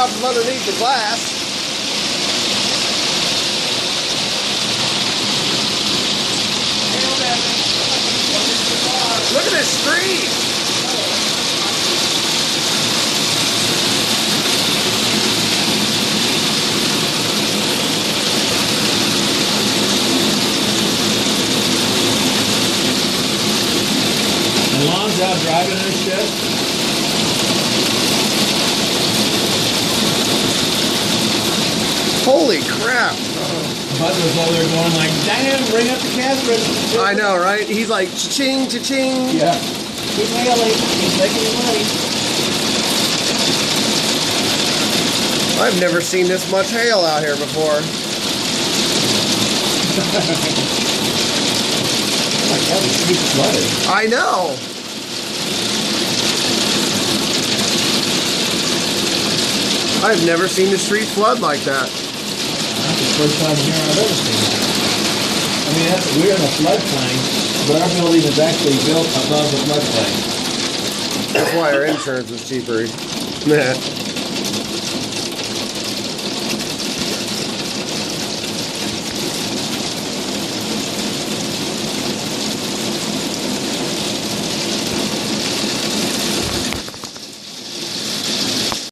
out from underneath the glass. Look at this street. And Lon's out driving this shit. Holy crap. Bud was over there going like, damn, bring up the cash register. I know, right? He's like, cha-ching, cha-ching. Yeah. He's nailing. He's making his money. I've never seen this much hail out here before. Oh my God, the street's flooded. I know. I've never seen the street flood like that. That's the first time here I've ever seen that. I mean, we're in a floodplain, but our building is actually built above the floodplain. That's why our insurance is cheaper.